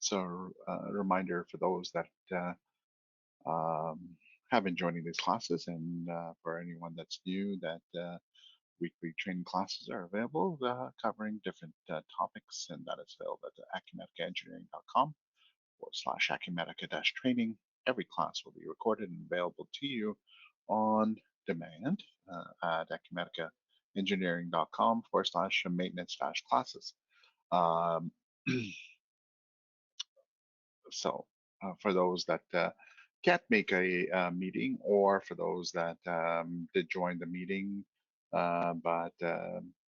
So a reminder for those that um, have been joining these classes, and for anyone that's new, that weekly training classes are available covering different topics, and that is available at acumaticaengineering.com/acumatica-training. Every class will be recorded and available to you on demand at acumaticaengineering.com/maintenance-classes. Um, So for those that can't make a meeting, or for those that did join the meeting but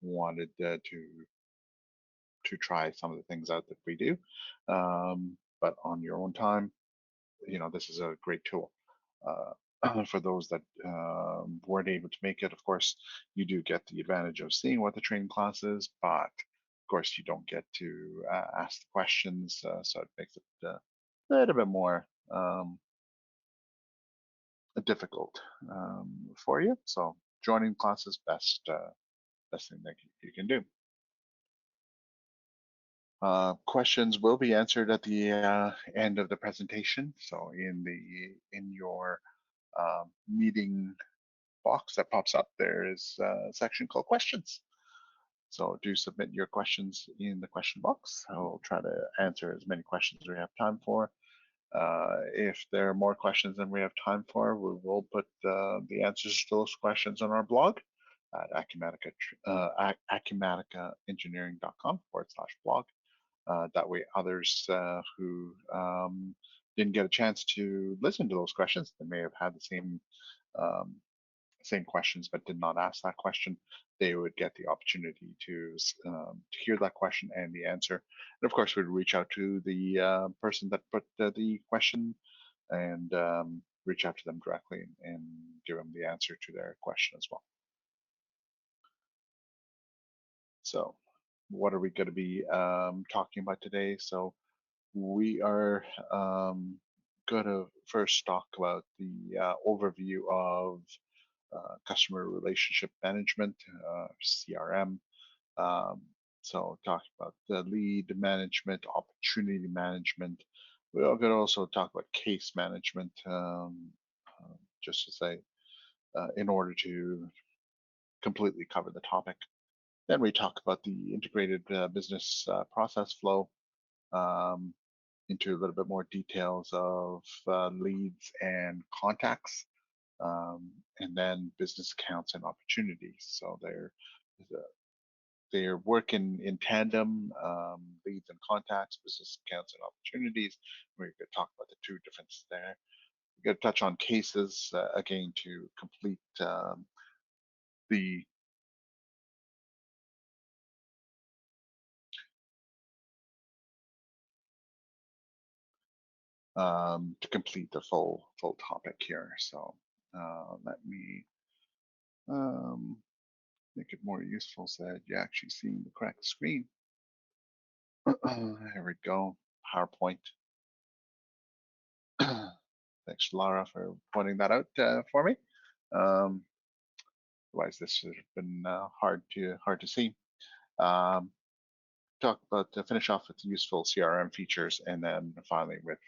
wanted to try some of the things out that we do, but on your own time, this is a great tool. For those that weren't able to make it, of course, you do get the advantage of seeing what the training class is, but of course, you don't get to ask the questions, so it makes it a little bit more difficult for you. So joining classes best thing that you can do. Questions will be answered at the end of the presentation. So in your meeting box that pops up, there is a section called questions. So do submit your questions in the question box. I'll try to answer as many questions as we have time for. If there are more questions than we have time for, we will put the answers to those questions on our blog at acumaticaengineering.com/blog. That way, others who didn't get a chance to listen to those questions, they may have had the um, same questions but did not ask that question, they would get the opportunity to hear that question and the answer. And of course, we'd reach out to the person that put the question and reach out to them directly and give them the answer to their question as well. So what are we going to be talking about today? So we are going to first talk about the overview of customer relationship management, CRM. Um, so talking about the lead management, opportunity management. We're going to also talk about case management, just to say, in order to completely cover the topic. Then we talk about the integrated business process flow, um, into a little bit more details of leads and contacts, and then business accounts and opportunities. So they're working in tandem, leads and contacts, business accounts and opportunities. We're going to talk about the two differences there. We're going to touch on cases again to complete the full topic here. So let me um, make it more useful so that you're actually seeing the correct screen. There we go. PowerPoint. Thanks, Laura, for pointing that out for me. Um, Otherwise, this would have been hard to see. Um, Talk about finish off with useful CRM features, and then finally with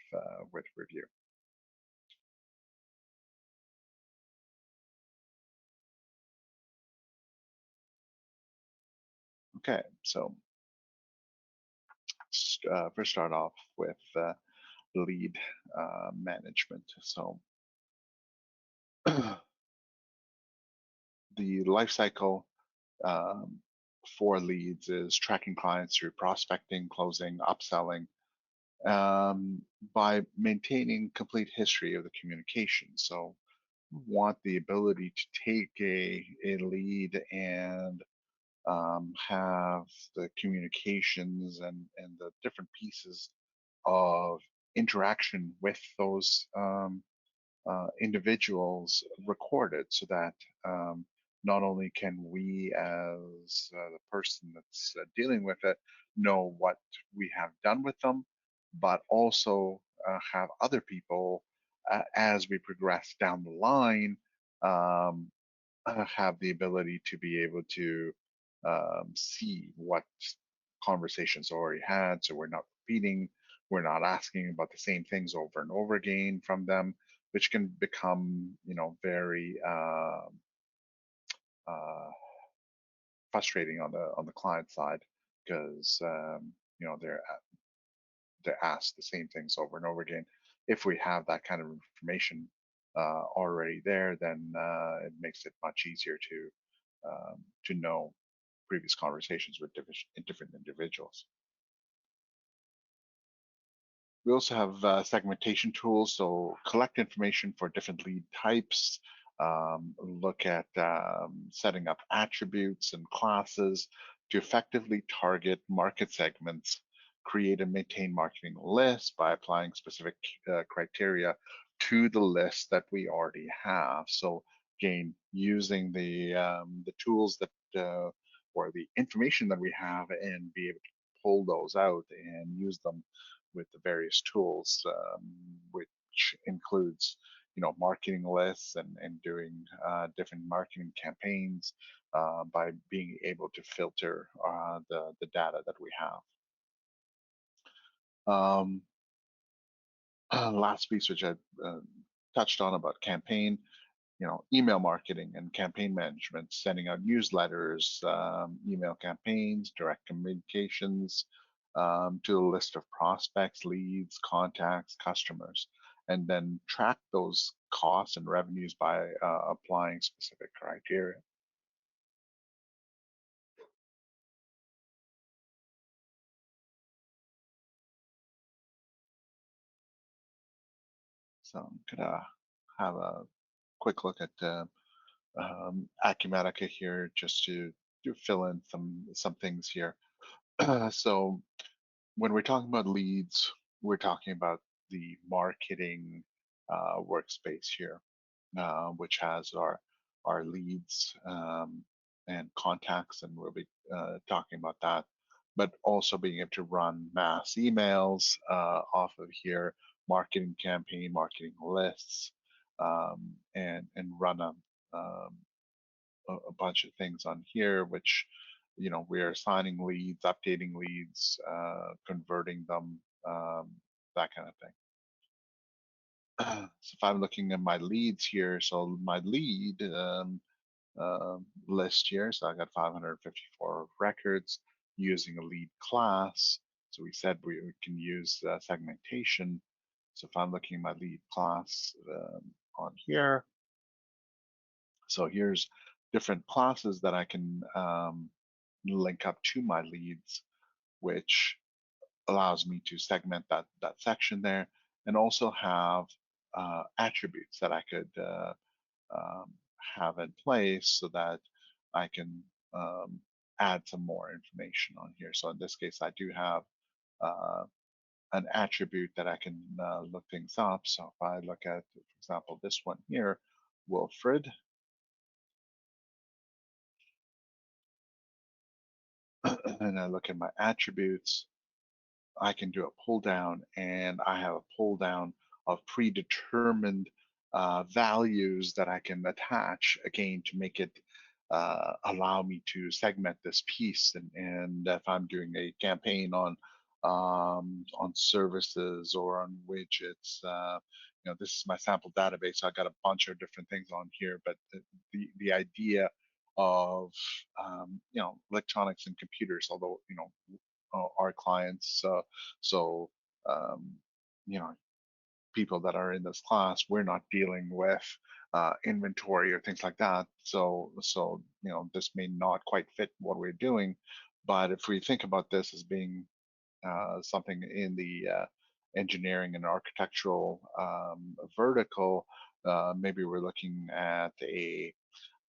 review. Okay, so first start off with lead management. So the life cycle um, for leads is tracking clients through prospecting, closing, upselling, by maintaining complete history of the communication. So want the ability to take a lead and have the communications and the different pieces of interaction with those individuals recorded, so that not only can we as the person that's dealing with it know what we have done with them, but also have other people, as we progress down the line, um, have the ability to be able to see what conversations already had, so we're not repeating we're not asking about the same things over and over again from them, which can become, very uh, frustrating on the client side because they're asked the same things over and over again. If we have that kind of information already there, then it makes it much easier to know previous conversations with different individuals. We also have segmentation tools, so collect information for different lead types, look at setting up attributes and classes to effectively target market segments, create and maintain marketing lists by applying specific criteria to the list that we already have. So again, using the tools that or the information that we have and be able to pull those out and use them with the various tools, which includes, marketing lists and doing different marketing campaigns by being able to filter the data that we have. Last piece, which I touched on about campaign, email marketing and campaign management, sending out newsletters, email campaigns, direct communications to a list of prospects, leads, contacts, customers, and then track those costs and revenues by applying specific criteria. So I'm gonna have a quick look at Acumatica here just to fill in some things here. So when we're talking about leads, we're talking about the marketing workspace here, which has our leads and contacts, and we'll be talking about that. But also being able to run mass emails off of here, marketing campaign, marketing lists, and run um, a bunch of things on here, which we're assigning leads, updating leads, converting them, that kind of thing. So if I'm looking at my leads here, so my lead list here, so I got 554 records using a lead class. So we said we can use segmentation. So if I'm looking at my lead class on here, so here's different classes that I can link up to my leads, which allows me to segment that section there, and also have attributes that I could um, have in place so that I can add some more information on here. So in this case, I do have uh, an attribute that I can look things up. So if I look at, for example, this one here, Wilfred, and I look at my attributes, I can do a pull down, and I have a pull down of predetermined values that I can attach again to make it allow me to segment this piece. And if I'm doing a campaign on services or on widgets, this is my sample database. So I got a bunch of different things on here, but the idea of electronics and computers, although our clients. So, um, you know, people that are in this class, we're not dealing with inventory or things like that. So this may not quite fit what we're doing. But if we think about this as being something in the engineering and architectural vertical, maybe we're looking at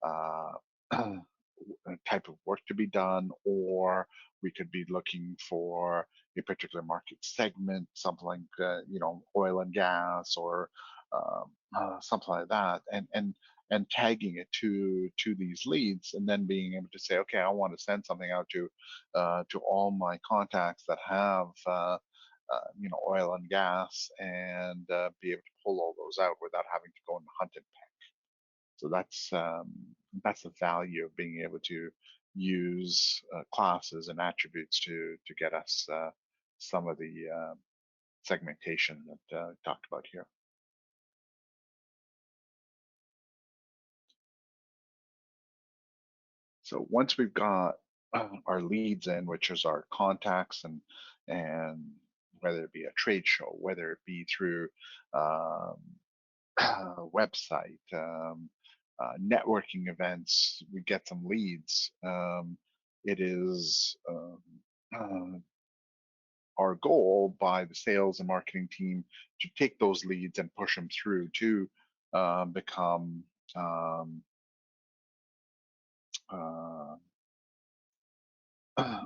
uh, a type of work to be done, or we could be looking for a particular market segment, something like oil and gas, or something like that, and tagging it to these leads, and then being able to say, okay, I want to send something out to all my contacts that have oil and gas, and be able to pull all those out without having to go and hunt and peck. So that's the value of being able to use classes and attributes to get us some of the segmentation that talked about here. So once we've got our leads in, which is our contacts, and whether it be a trade show, whether it be through um, website, networking events, we get some leads. It is our goal by the sales and marketing team to take those leads and push them through to become um, uh,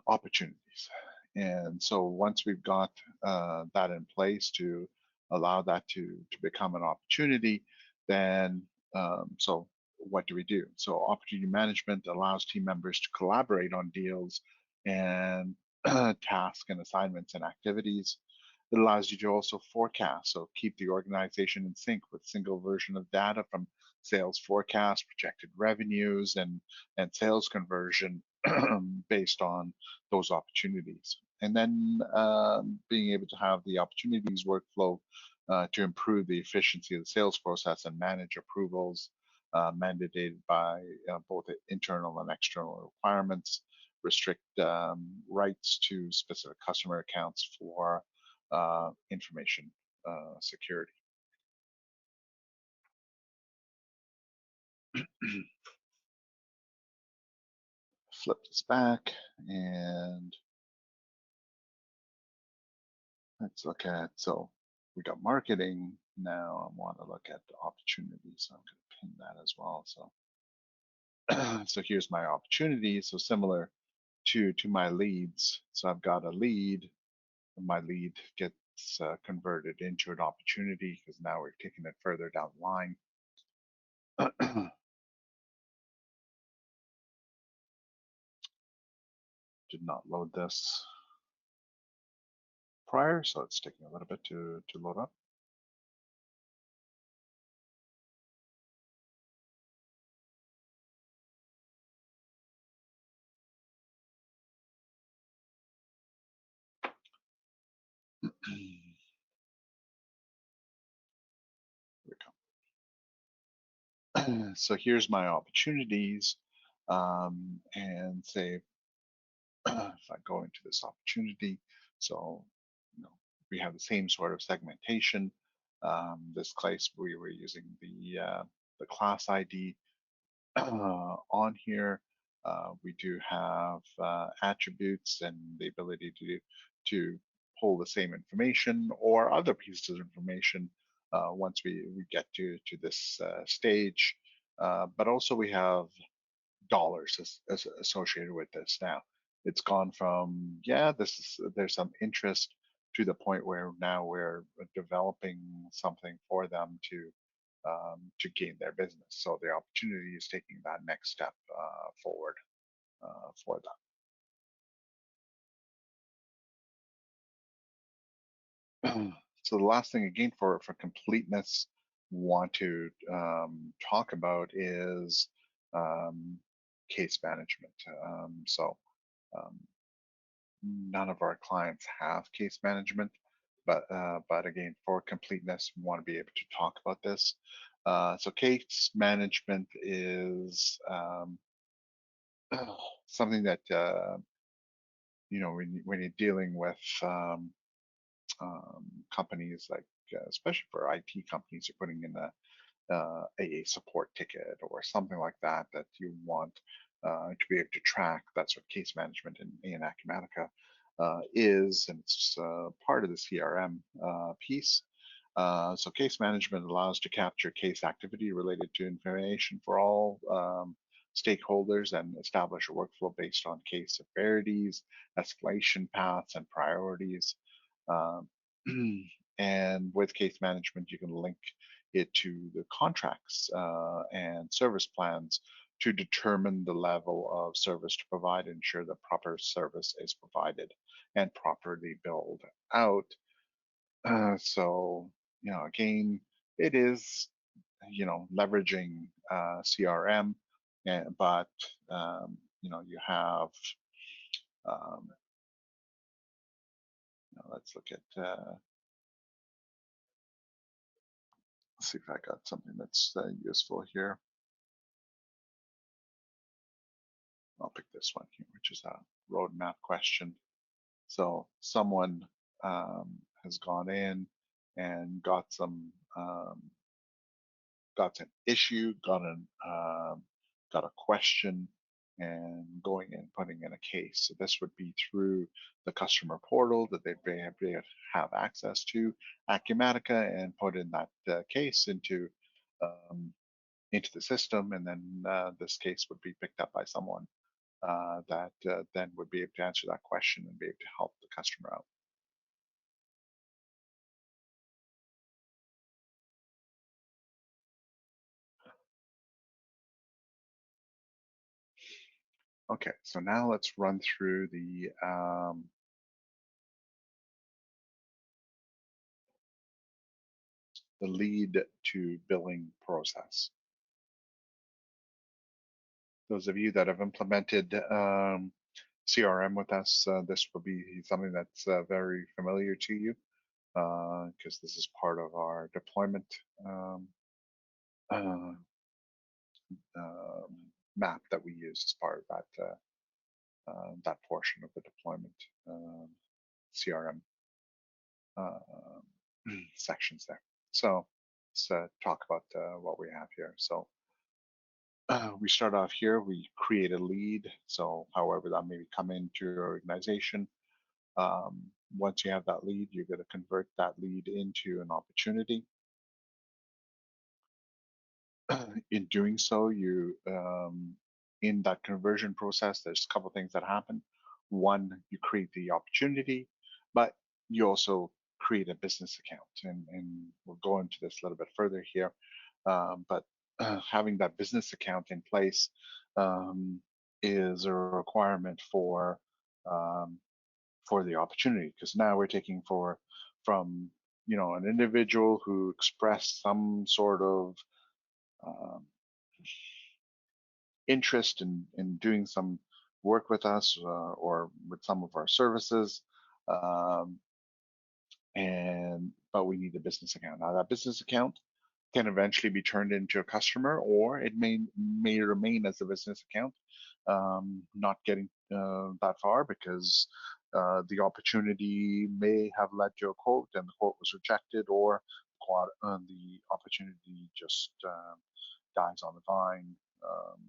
opportunities. And so once we've got that in place to allow that to become an opportunity, then so what do we do? So opportunity management allows team members to collaborate on deals and tasks and assignments and activities. It allows you to also forecast, so keep the organization in sync with single version of data from sales forecast, projected revenues, and sales conversion based on those opportunities. And then being able to have the opportunities workflow to improve the efficiency of the sales process and manage approvals mandated by both internal and external requirements, restrict rights to specific customer accounts for information security. Flip this back and let's look at, so we got marketing. Now I want to look at the opportunities. So I'm going to pin that as well. So, so here's my opportunity. So similar to my leads. So I've got a lead, and my lead gets converted into an opportunity because now we're taking it further down the line. Did not load this prior, so it's taking a little bit to load up. So here's my opportunities, and say if I go into this opportunity, so we have the same sort of segmentation. This case we were using the class ID on here. We do have attributes and the ability to pull the same information or other pieces of information once we get to this stage. But also we have dollars as associated with this now. It's gone from, yeah, there's some interest to the point where now we're developing something for them to gain their business. So the opportunity is taking that next step forward for them. So the last thing, again, for completeness, want to talk about is um, case management. So um, none of our clients have case management, but again, for completeness, we want to be able to talk about this. So case management is something that when you're dealing with companies like, especially for IT companies, you're putting in a support ticket or something like that that you want to be able to track. That's what case management in Acumatica is, and it's part of the CRM piece. So case management allows to capture case activity related to information for all stakeholders and establish a workflow based on case severities, escalation paths, and priorities. Um, and with case management, you can link it to the contracts and service plans to determine the level of service to provide, ensure that proper service is provided and properly billed out. So, again, it is, leveraging CRM, but, you have, um, let's look at see if I got something that's useful here. I'll pick this one here, which is a roadmap question. So someone has gone in and got an issue, got a question, and going in putting in a case. So this would be through the customer portal that they have access to Acumatica and put in that case um, into the system, and then this case would be picked up by someone that then would be able to answer that question and be able to help the customer out. Okay, so now let's run through the lead to billing process. Those of you that have implemented CRM with us, this will be something that's very familiar to you because this is part of our deployment um, uh, map that we use as part of that portion of the deployment CRM sections there. So let's talk about what we have here. So we start off here, we create a lead. So however that may come into your organization. Um, Once you have that lead, you're going to convert that lead into an opportunity. In doing so, in that conversion process, there's a couple of things that happen. One, you create the opportunity, but you also create a business account, and we'll go into this a little bit further here. But having that business account in place um, is a requirement um, for the opportunity, because now we're taking from an individual who expressed some sort of um, interest in doing some work with us or with some of our services, um, and but we need a business account. Now that business account can eventually be turned into a customer, or it may remain as a business account, not getting that far because the opportunity may have led to a quote and the quote was rejected, or the opportunity just dies on the vine. Um,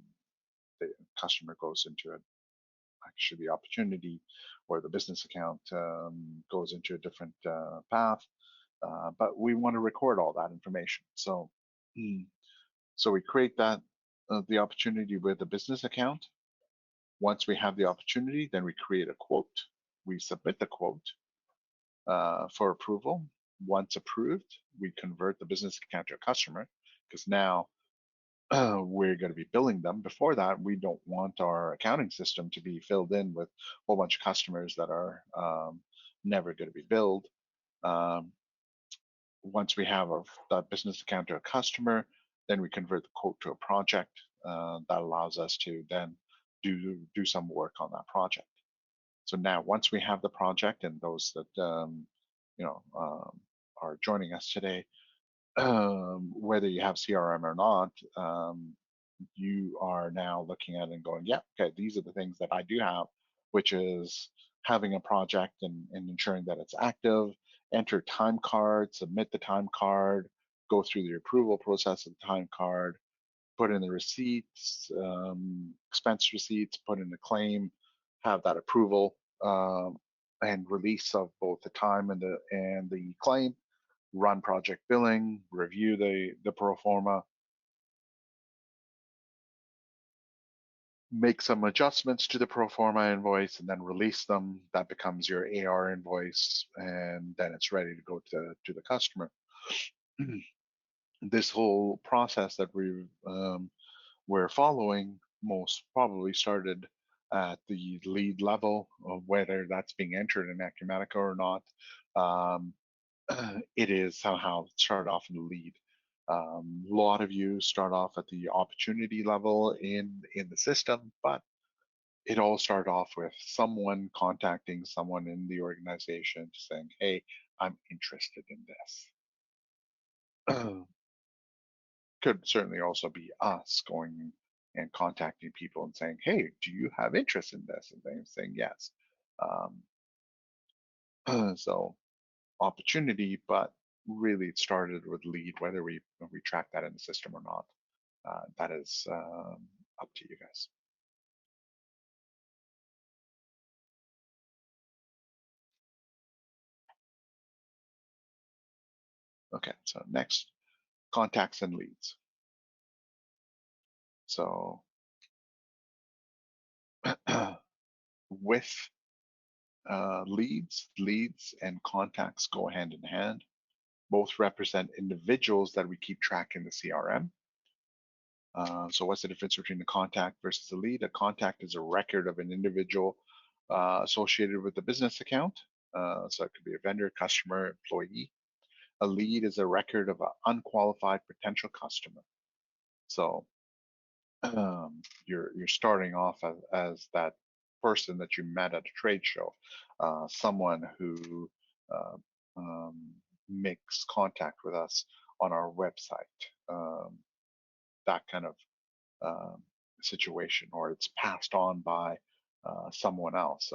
the customer goes into it. Actually, the opportunity or the business account goes into a different path, but we want to record all that information. So, mm, so we create the opportunity with the business account. Once we have the opportunity, then we create a quote. We submit the quote for approval. Once approved, we convert the business account to a customer because now we're going to be billing them. Before that, we don't want our accounting system to be filled in with a whole bunch of customers that are never going to be billed. Um, Once we have that business account to a customer, then we convert the quote to a project. That allows us to then do some work on that project. So now, once we have the project, and those that are joining us today, whether you have CRM or not, you are now looking at it and going, yeah, okay, these are the things that I do have, which is having a project and ensuring that it's active, enter time card, submit the time card, go through the approval process of the time card, put in the receipts, expense receipts, put in the claim, have that approval and release of both the time and the claim, run project billing, review the pro forma, make some adjustments to the pro forma invoice, and then release them. That becomes your AR invoice, and then it's ready to go to the customer. This whole process that we're following most probably started at the lead level of whether that's being entered in Acumatica or not. Um, it is somehow started off in the lead. A lot of you start off at the opportunity level in the system, but it all started off with someone contacting someone in the organization saying, "Hey, I'm interested in this." could certainly also be us going and contacting people and saying, hey, do you have interest in this? And they saying yes. So opportunity, but really it started with lead, whether we track that in the system or not. That is up to you guys. Okay, so next, contacts and leads. So with leads and contacts go hand in hand. Both represent individuals that we keep track in the CRM. So what's the difference between a contact versus a lead? A contact is a record of an individual associated with the business account. So it could be a vendor, customer, employee. A lead is a record of an unqualified potential customer. So you're starting off as that person that you met at a trade show, someone who uh, um, makes contact with us on our website, that kind of um, situation, or it's passed on by someone else,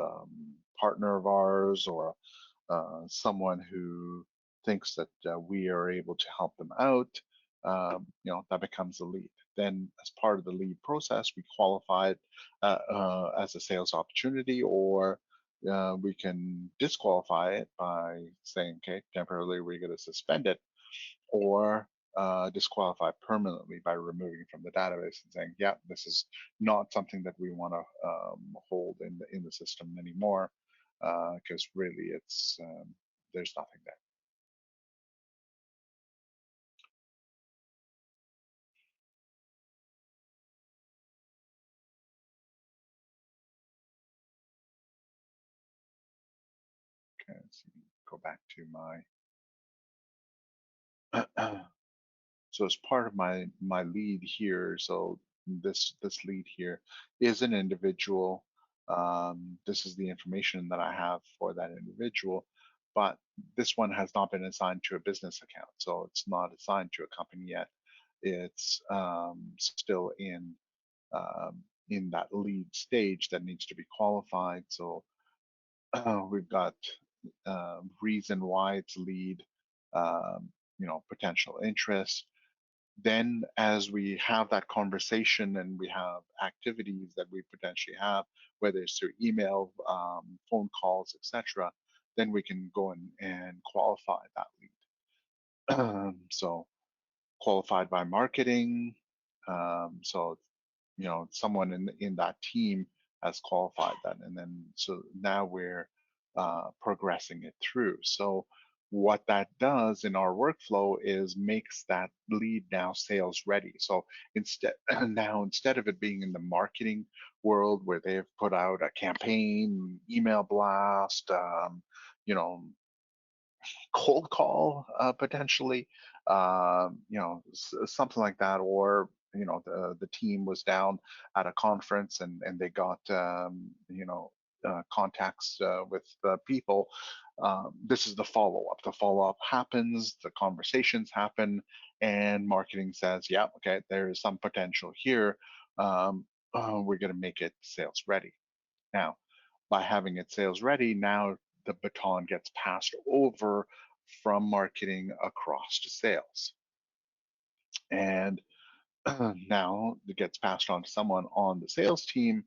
partner of ours, or someone who thinks that we are able to help them out. That becomes a lead. Then, as part of the lead process, we qualify it as a sales opportunity, or we can disqualify it by saying, okay, temporarily we're going to suspend it, or disqualify permanently by removing from the database and saying, yeah, this is not something that we want to hold in the system anymore, because really it's there's nothing there. Okay, let's see, go back to my so as part of my lead here, so this lead here is an individual. This is the information that I have for that individual, but this one has not been assigned to a business account, so it's not assigned to a company yet. It's still in that lead stage that needs to be qualified. So we've got reason why it's lead, potential interest. Then as we have that conversation and we have activities that we potentially have, whether it's through email, phone calls, etc., then we can go and qualify that lead. So qualified by marketing. So someone in that team has qualified that, and then so now we're progressing it through. So what that does in our workflow is makes that lead now sales ready. So instead of it being in the marketing world where they've put out a campaign, email blast, you know cold call potentially, something like that, or the team was down at a conference and they got contacts with people. This is the follow-up. The follow-up happens, the conversations happen, and marketing says, yeah, okay, there is some potential here. We're going to make it sales ready. Now, by having it sales ready, now the baton gets passed over from marketing across to sales. And now it gets passed on to someone on the sales team,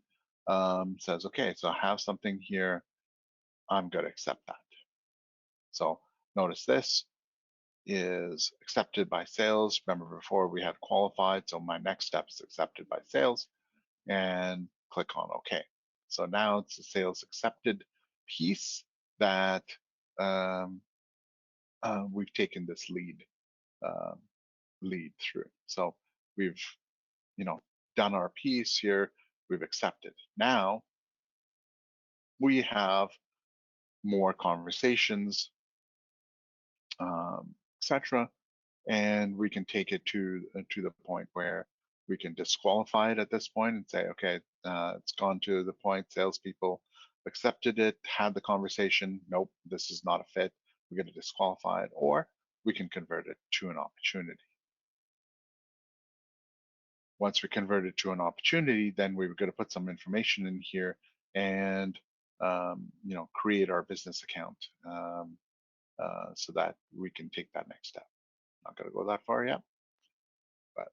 says, okay, so I have something here. I'm going to accept that. So notice this is accepted by sales. Remember before we had qualified, so my next step is accepted by sales, and click on OK. So now it's the sales accepted piece that um, we've taken this uh, lead through. So we've done our piece here. We've accepted. Now we have more conversations, etc., and we can take it to the point where we can disqualify it at this point and say, okay, it's gone to the point salespeople accepted it, had the conversation. Nope, this is not a fit. We're going to disqualify it, or we can convert it to an opportunity. once we convert it to an opportunity, then we were going to put some information in here and create our business account so that we can take that next step. Not going to go that far yet, but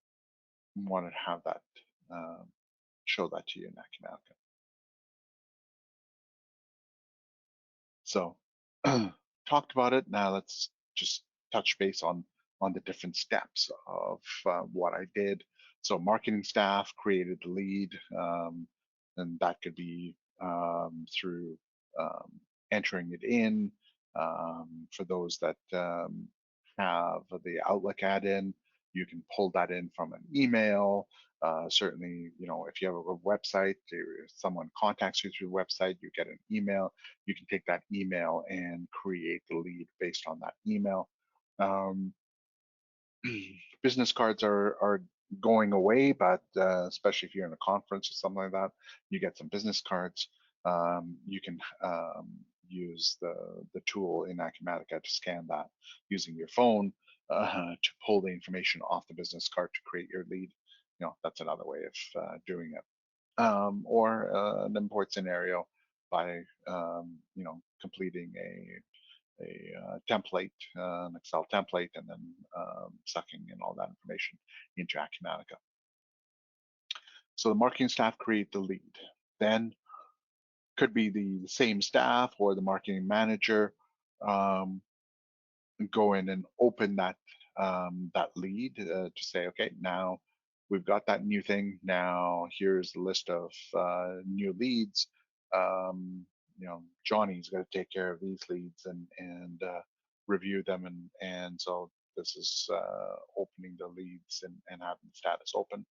wanted to have that um, show that to you in Acumatica. So talked about it. Now let's just touch base on the different steps of what I did. So marketing staff created the lead, and that could be through um, entering it in. For those that have the Outlook add-in, you can pull that in from an email. Certainly, if you have a website, if someone contacts you through the website, you get an email. You can take that email and create the lead based on that email. Um, Business cards are going away, but especially if you're in a conference or something like that, you get some business cards. You can use the tool in Acumatica to scan that using your phone to pull the information off the business card to create your lead. That's another way of doing it. Or an import scenario by completing a template, an Excel template, and then sucking in all that information into Acumatica. So the marketing staff create the lead. Then could be the same staff or the marketing manager um, go in and open that lead to say, okay, now we've got that new thing. Now here's the list of new leads. Johnny's got to take care of these leads and review them, and so this is opening the leads and having the status open.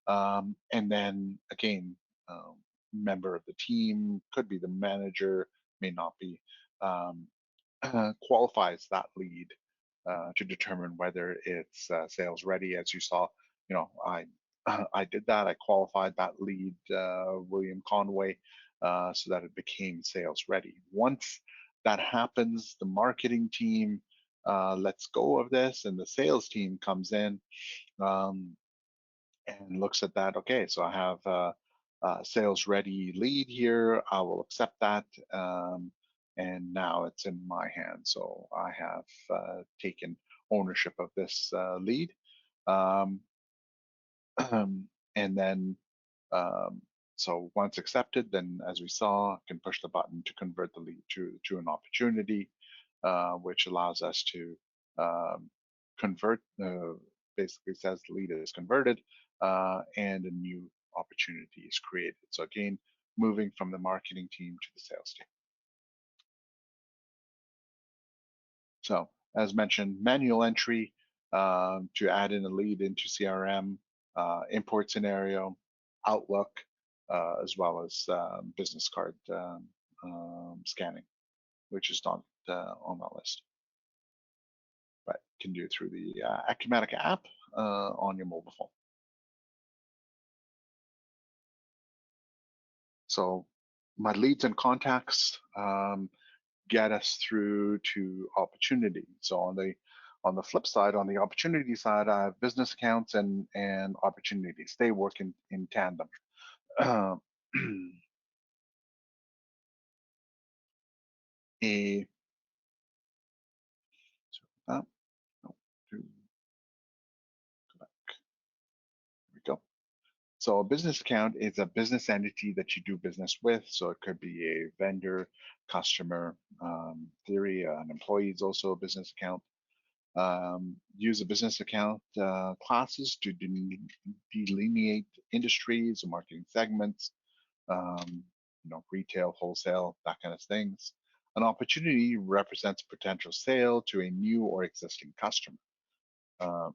And then again, member of the team, could be the manager, may not be, um, qualifies that lead to determine whether it's sales ready. As you saw, I did that. I qualified that lead, William Conway, so that it became sales ready. Once that happens, the marketing team lets go of this, and the sales team comes in. Um, and looks at that. Okay, so I have a sales ready lead here. I will accept that. And now it's in my hands. So I have taken ownership of this lead. Um, and then, um, so once accepted, then as we saw, I can push the button to convert the lead to an opportunity, which allows us to um, convert, basically says the lead is converted and a new opportunity is created. So again, moving from the marketing team to the sales team. So as mentioned, manual entry to add in a lead into CRM, import scenario, Outlook, as well as business card scanning, which is not on that list, but can do it through the Acumatica app on your mobile phone. So my leads and contacts get us through to opportunity. So on the flip side, on the opportunity side, I have business accounts and opportunities. They work in tandem. Uh, a no, there we go. So a business account is a business entity that you do business with. So it could be a vendor, customer, theory, an employee is also a business account. Use a business account classes to delineate industries or marketing segments, um, retail, wholesale, that kind of things. An opportunity represents potential sale to a new or existing customer. Um,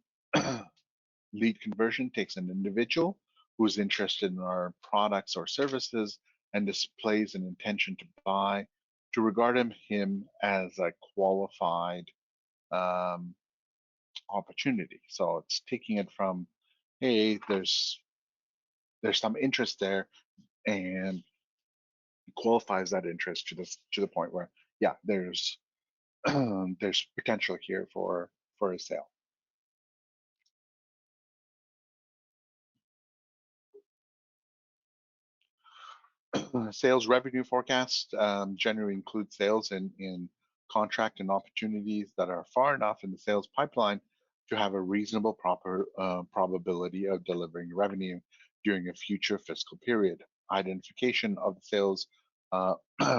Lead conversion takes an individual who's interested in our products or services and displays an intention to buy to regard him as a qualified um, opportunity. So it's taking it from, hey, there's some interest there, and qualifies that interest to the point where, yeah, there's there's potential here for a sale. Sales revenue forecast generally includes sales in contract and opportunities that are far enough in the sales pipeline to have a reasonable proper probability of delivering revenue during a future fiscal period. Identification of the sales uh,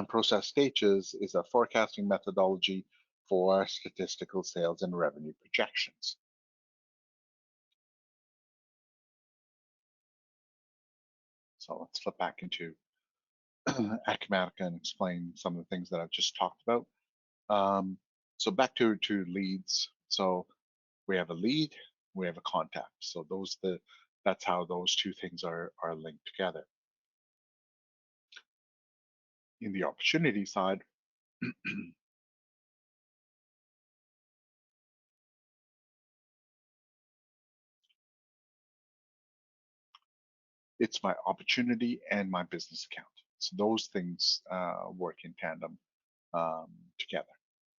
process stages is a forecasting methodology for statistical sales and revenue projections. So let's flip back into Acumatica and explain some of the things that I've just talked about. So back to leads. So we have a lead, we have a contact. So that's how those two things are linked together. In the opportunity side, it's my opportunity and my business account. So those things work in tandem um, together.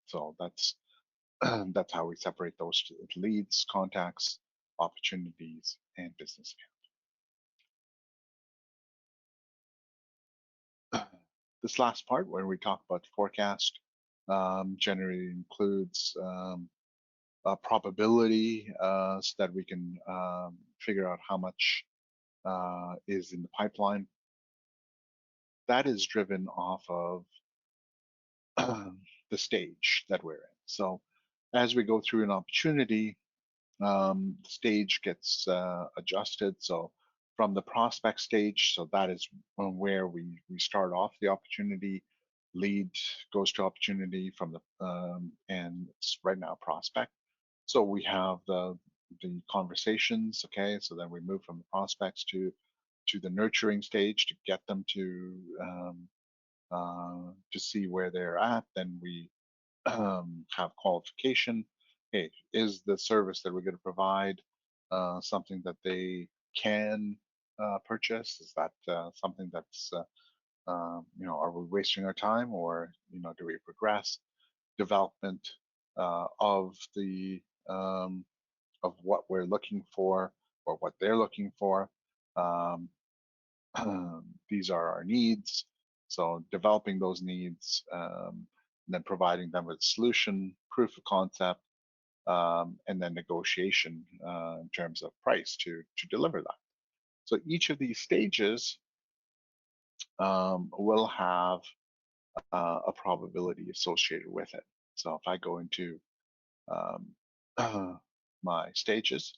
So that's that's how we separate those two: leads, contacts, opportunities, and business account. This last part, where we talk about the forecast, generally includes a probability so that we can figure out how much is in the pipeline. That is driven off of the stage that we're in. So as we go through an opportunity, the stage gets adjusted. So from the prospect stage, so that is where we start off the opportunity. Lead goes to opportunity from the and it's right now prospect. So we have the conversations, okay. So then we move from the prospects to the nurturing stage to get them to see where they're at. Then we have qualification. Hey, is the service that we're going to provide something that they can purchase? Is that something that's are we wasting our time, or do we progress? Development of the of what we're looking for or what they're looking for. Um, these are our needs. So developing those needs, and then providing them with solution, proof of concept, and then negotiation in terms of price to deliver that. So each of these stages will have a probability associated with it. So if I go into um, my stages,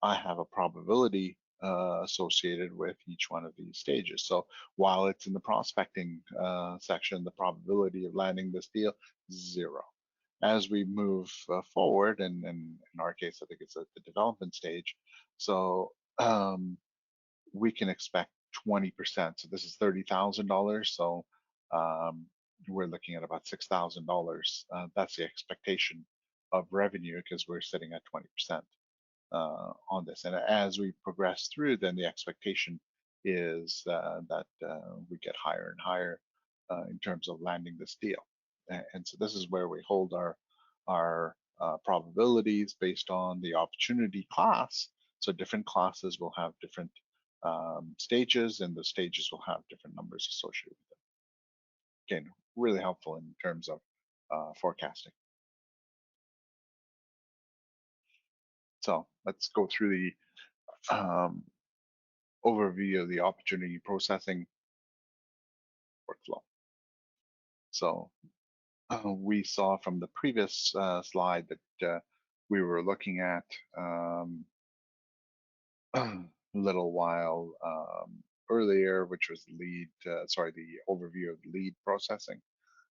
I have a probability associated with each one of these stages. So while it's in the prospecting section, the probability of landing this deal, 0. As we move forward, and in our case, I think it's at the development stage, so we can expect 20%. So this is $30,000. So um, we're looking at about $6,000. That's the expectation of revenue because we're sitting at 20% on this. And as we progress through, then the expectation is that we get higher and higher in terms of landing this deal. And so this is where we hold our probabilities based on the opportunity class. So different classes will have different stages, and the stages will have different numbers associated with them. Again, really helpful in terms of forecasting. So let's go through the overview of the opportunity processing workflow. So we saw from the previous slide that we were looking at a little while earlier, which was the overview of lead processing.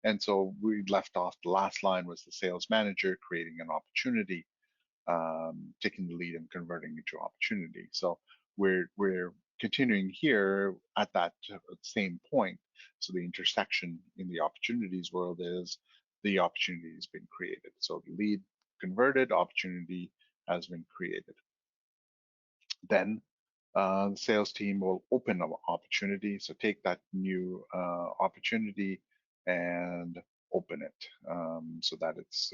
And so we left off, the last line was the sales manager creating an opportunity, taking the lead and converting into opportunity. So we're continuing here at that same point. So the intersection in the opportunities world is the opportunity has been created. So the lead converted, opportunity has been created. Then the sales team will open an opportunity. So take that new opportunity and open it so that it's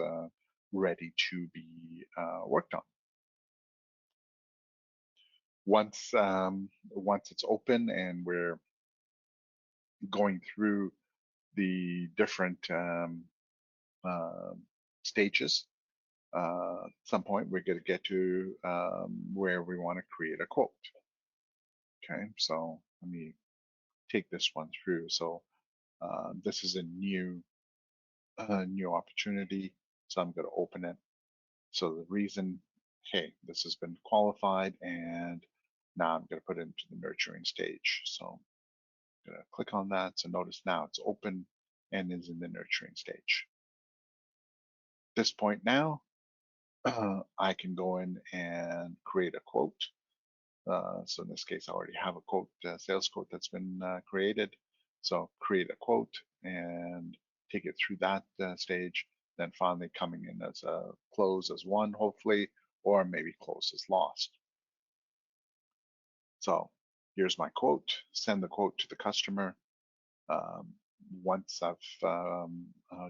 ready to be worked on. Once it's open and we're going through the different uh, stages. At some point, we're going to get to where we want to create a quote. Okay, so let me take this one through. So this is a new opportunity. So I'm going to open it. So the reason, hey, this has been qualified, and now I'm going to put it into the nurturing stage. So I'm going to click on that. So notice now it's open and is in the nurturing stage. At this point now, I can go in and create a quote. So in this case, I already have a quote, sales quote that's been created. So create a quote and take it through that stage. Then finally coming in as a close as one, hopefully, or maybe close as lost. So here's my quote. Send the quote to the customer. Um, Once I've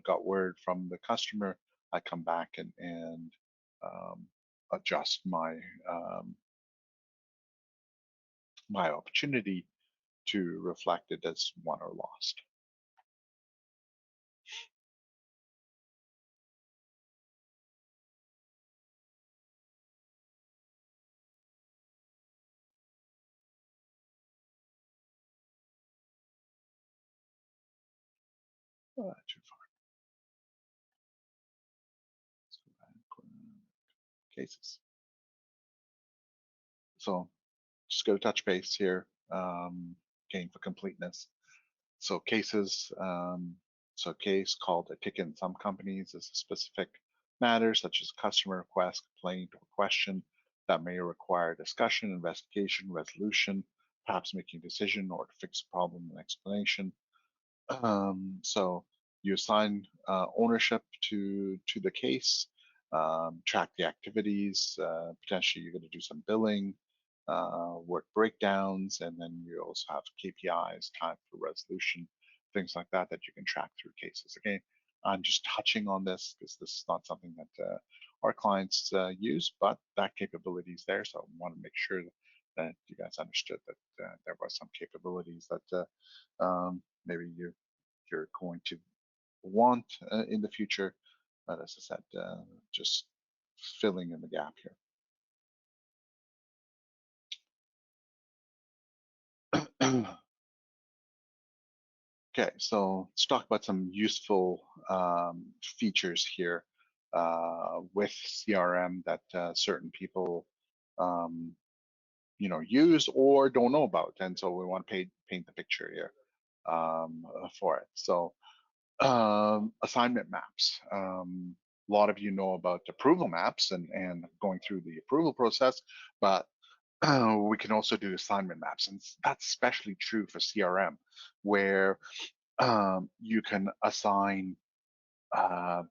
got word from the customer, I come back and um, adjust my opportunity to reflect it as won or lost. Too far. Let's go back. Cases. So just go to touch base here, again for completeness. So cases, so a case called a ticket in some companies is a specific matter such as customer request, complaint, or question that may require discussion, investigation, resolution, perhaps making a decision or to fix a problem and explanation. So you assign ownership to the case, track the activities. Potentially, you're going to do some billing, work breakdowns, and then you also have KPIs, time for resolution, things like that that you can track through cases. Again, I'm just touching on this because this is not something that our clients use, but that capability is there. So I want to make sure that you guys understood that there were some capabilities that maybe you're going to want in the future. But as I said, just filling in the gap here. Okay, so let's talk about some useful features here with CRM that certain people, um, use or don't know about, and so we want to paint the picture here for it. So assignment maps. A lot of you know about approval maps and going through the approval process, but we can also do assignment maps, and that's especially true for CRM, where you can assign uh,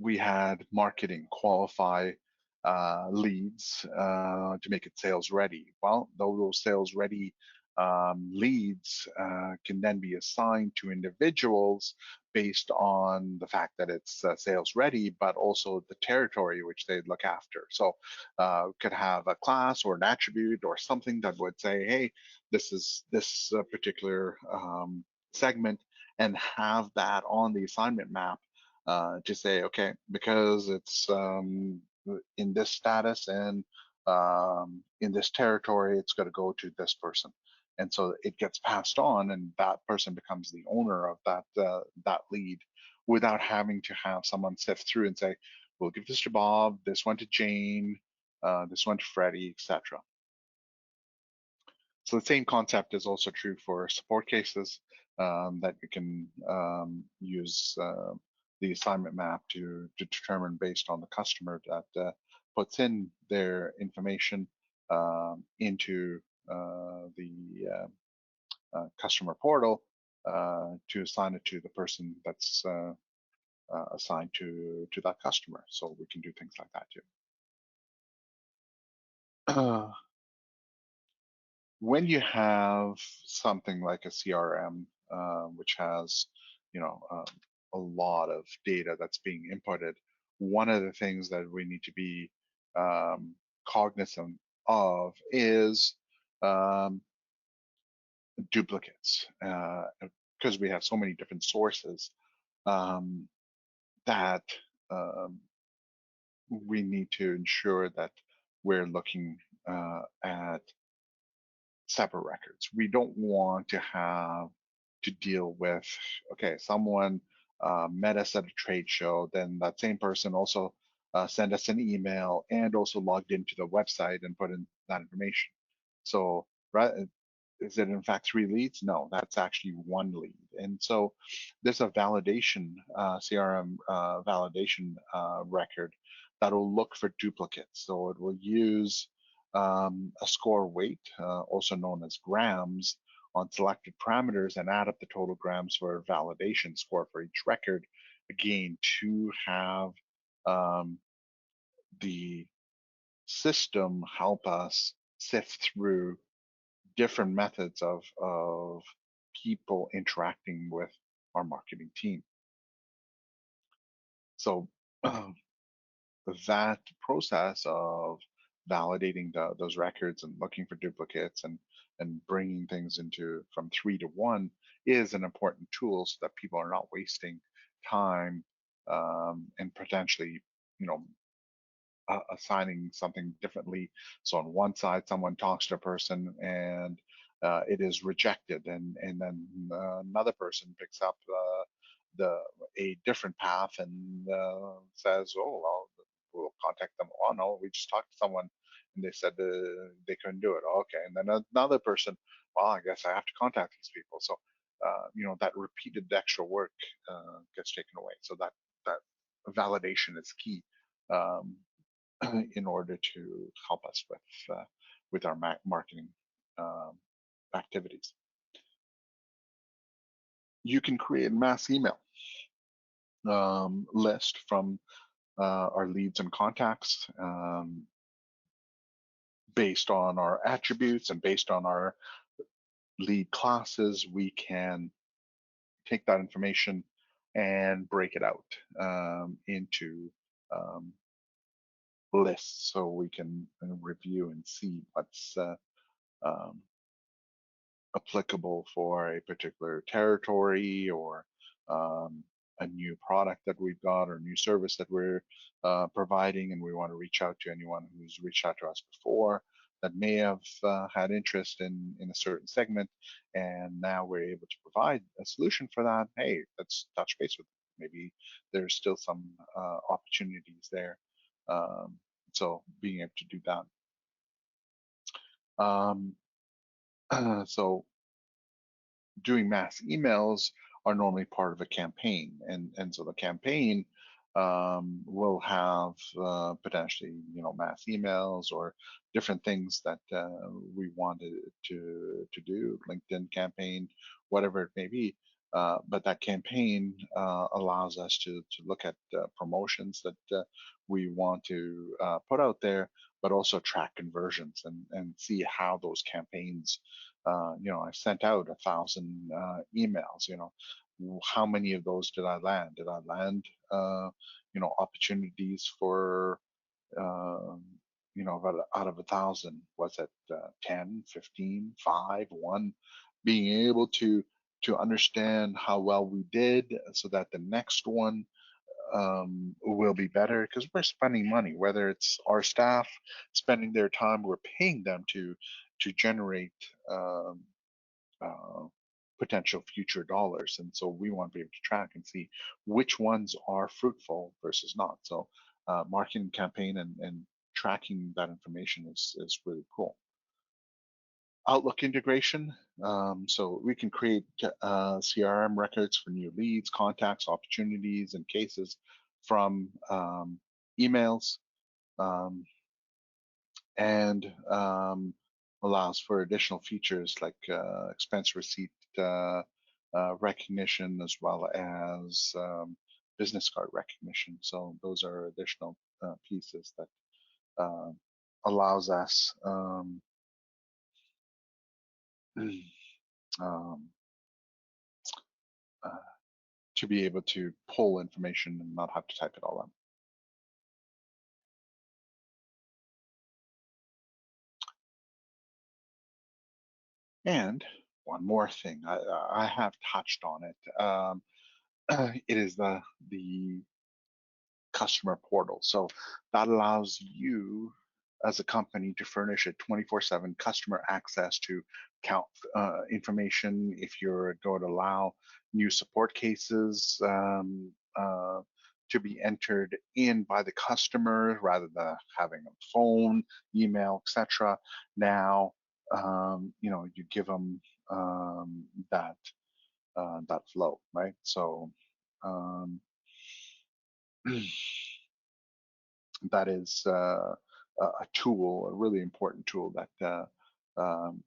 we had marketing qualify leads to make it sales ready. Well, those sales ready leads can then be assigned to individuals based on the fact that it's sales ready, but also the territory which they look after. So could have a class or an attribute or something that would say, hey, this is this particular segment, and have that on the assignment map to say, okay, because it's in this status and in this territory, it's going to go to this person. And so it gets passed on, and that person becomes the owner of that lead, without having to have someone sift through and say, "We'll give this to Bob, this one to Jane, this one to Freddie, etc." So the same concept is also true for support cases, that you can use the assignment map to determine based on the customer that puts in their information into the customer portal to assign it to the person that's assigned to that customer. So we can do things like that too. When you have something like a CRM, which has, a lot of data that's being inputted, one of the things that we need to be um, cognizant of is um, duplicates because we have so many different sources um, that um, we need to ensure that we're looking at separate records. We don't want to have to deal with, okay, someone met us at a trade show, then that same person also sent us an email and also logged into the website and put in that information. So, right, is it in fact 3 leads? No, that's actually 1 lead. And so there's a validation, CRM validation record that will look for duplicates. So it will use a score weight, also known as grams, on selected parameters and add up the total grams for a validation score for each record, again, to have um, the system help us sift through different methods of people interacting with our marketing team. So that process of validating those records and looking for duplicates and bringing things into from 3 to 1 is an important tool so that people are not wasting time and potentially, you know, assigning something differently. So on one side, someone talks to a person and it is rejected, and then another person picks up the a different path and says, "Oh, well, we'll contact them." Oh no, we just talked to someone and they said they couldn't do it. Okay, and then another person, well, I guess I have to contact these people. So that repeated extra work gets taken away. So that validation is key. Um, in order to help us with our marketing um, activities. You can create a mass email list from our leads and contacts based on our attributes and based on our lead classes. We can take that information and break it out into um, lists so we can review and see what's um, applicable for a particular territory or um, a new product that we've got or new service that we're providing, and we want to reach out to anyone who's reached out to us before that may have had interest in a certain segment, and now we're able to provide a solution for that. Hey, let's touch base with them. Maybe there's still some opportunities there. Um, so being able to do that. So doing mass emails are normally part of a campaign, and so the campaign will have potentially mass emails or different things that we wanted to do, LinkedIn campaign, whatever it may be. But that campaign allows us to look at promotions that we want to put out there, but also track conversions and see how those campaigns I sent out 1,000 emails. How many of those did I land? Did I land, opportunities for, um, out of 1,000? Was it 10, 15, 5, 1? Being able to understand how well we did, so that the next one will be better, because we're spending money, whether it's our staff spending their time, we're paying them to generate um, uh, potential future dollars. And so we want to be able to track and see which ones are fruitful versus not. So marketing campaign and tracking that information is really cool. Outlook integration. So we can create CRM records for new leads, contacts, opportunities, and cases from emails. Um, and allows for additional features like expense receipt recognition, as well as business card recognition. So those are additional pieces that uh, allows us um, uh, to be able to pull information and not have to type it all in. And one more thing. I have touched on it. It is the customer portal. So that allows you as a company to furnish a 24/7 customer access to account information. If you're going to allow new support cases to be entered in by the customer rather than having a phone, email, etc. Now, you give them that that flow, right? So um, that is a tool, a really important tool that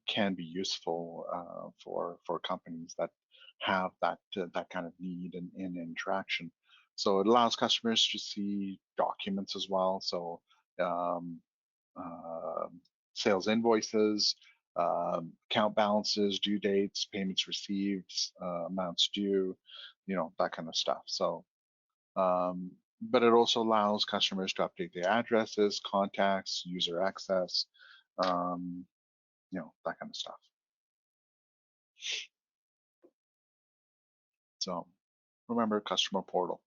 can be useful for companies that have that kind of need and interaction. So it allows customers to see documents as well. So um, uh, sales invoices, account balances, due dates, payments received, amounts due, that kind of stuff. So but it also allows customers to update their addresses, contacts, user access, um, that kind of stuff. So remember, customer portal.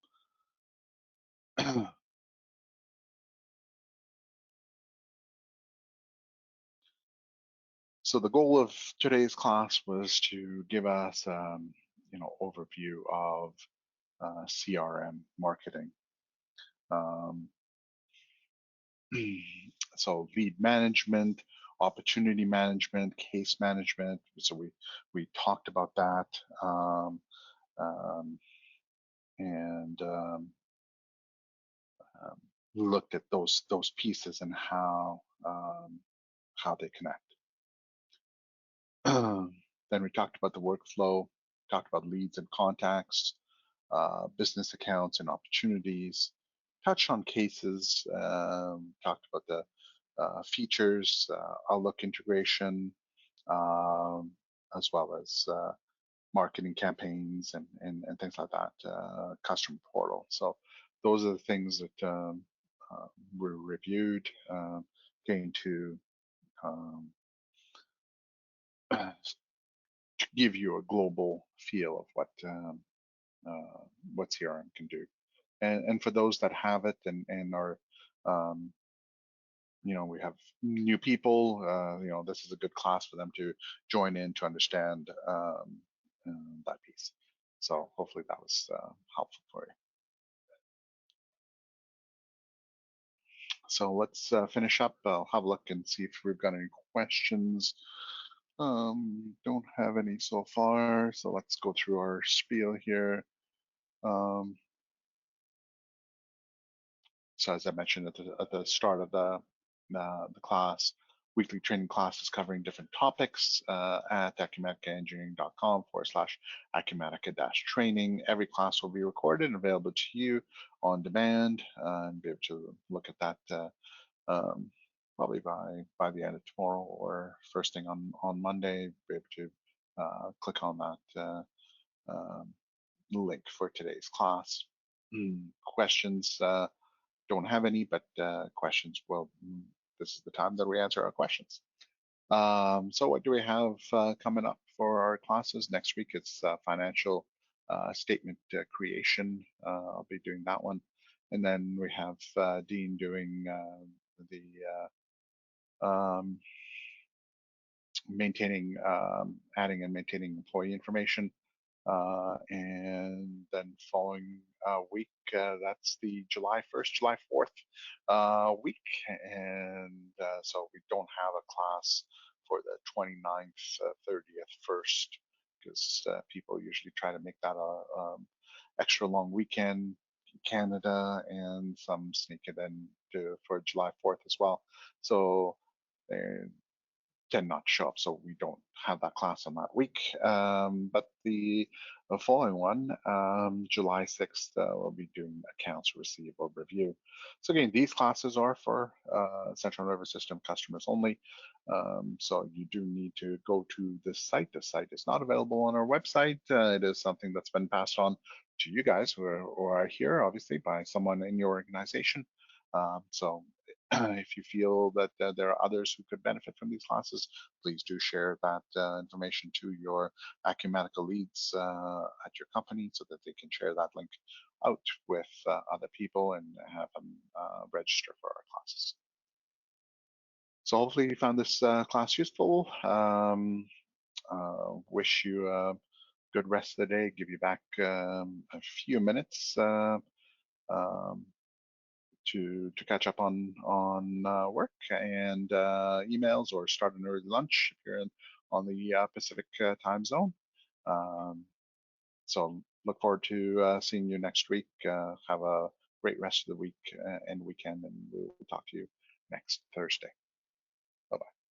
So the goal of today's class was to give us, overview of CRM marketing. Um, so lead management, opportunity management, case management. So we talked about that. Um, and um, looked at those pieces and how they connect. Then we talked about the workflow, talked about leads and contacts, business accounts and opportunities, touched on cases, talked about the features, Outlook integration, um, as well as marketing campaigns and things like that, customer portal. So those are the things that were reviewed, getting to to give you a global feel of what CRM can do. And for those that have it and are, um, we have new people, this is a good class for them to join in to understand that piece. So hopefully that was helpful for you. So let's finish up. I'll have a look and see if we've got any questions. Don't have any so far. So let's go through our spiel here. So as I mentioned at the start of the class, weekly training classes covering different topics at acumaticaengineering.com/Acumatica-training. Every class will be recorded and available to you on demand and be able to look at that probably by the end of tomorrow or first thing on Monday, be able to click on that link for today's class. Questions, don't have any, but questions, well, this is the time that we answer our questions. So what do we have coming up for our classes? Next week it's financial statement creation. I'll be doing that one. And then we have Dean doing the adding and maintaining employee information. And then following week, that's the July 1st, July 4th week. And so we don't have a class for the 29th, 30th, 1st, because people usually try to make that a extra long weekend in Canada, and some sneak it in for July 4th as well. So tend not to show up, so we don't have that class on that week. But the following one, July 6th, we'll be doing accounts receivable review. So again, these classes are for Central Nervous System customers only. So you do need to go to this site. The site is not available on our website. It is something that's been passed on to you guys who are here, obviously, by someone in your organization. So if you feel that there are others who could benefit from these classes, please do share that information to your Acumatica leads at your company so that they can share that link out with other people and have them register for our classes. So hopefully you found this class useful. Wish you a good rest of the day. Give you back a few minutes um, to catch up on work and emails, or start an early lunch if you're on the Pacific time zone. Um, so look forward to seeing you next week. Have a great rest of the week and weekend, and we'll talk to you next Thursday. Bye bye.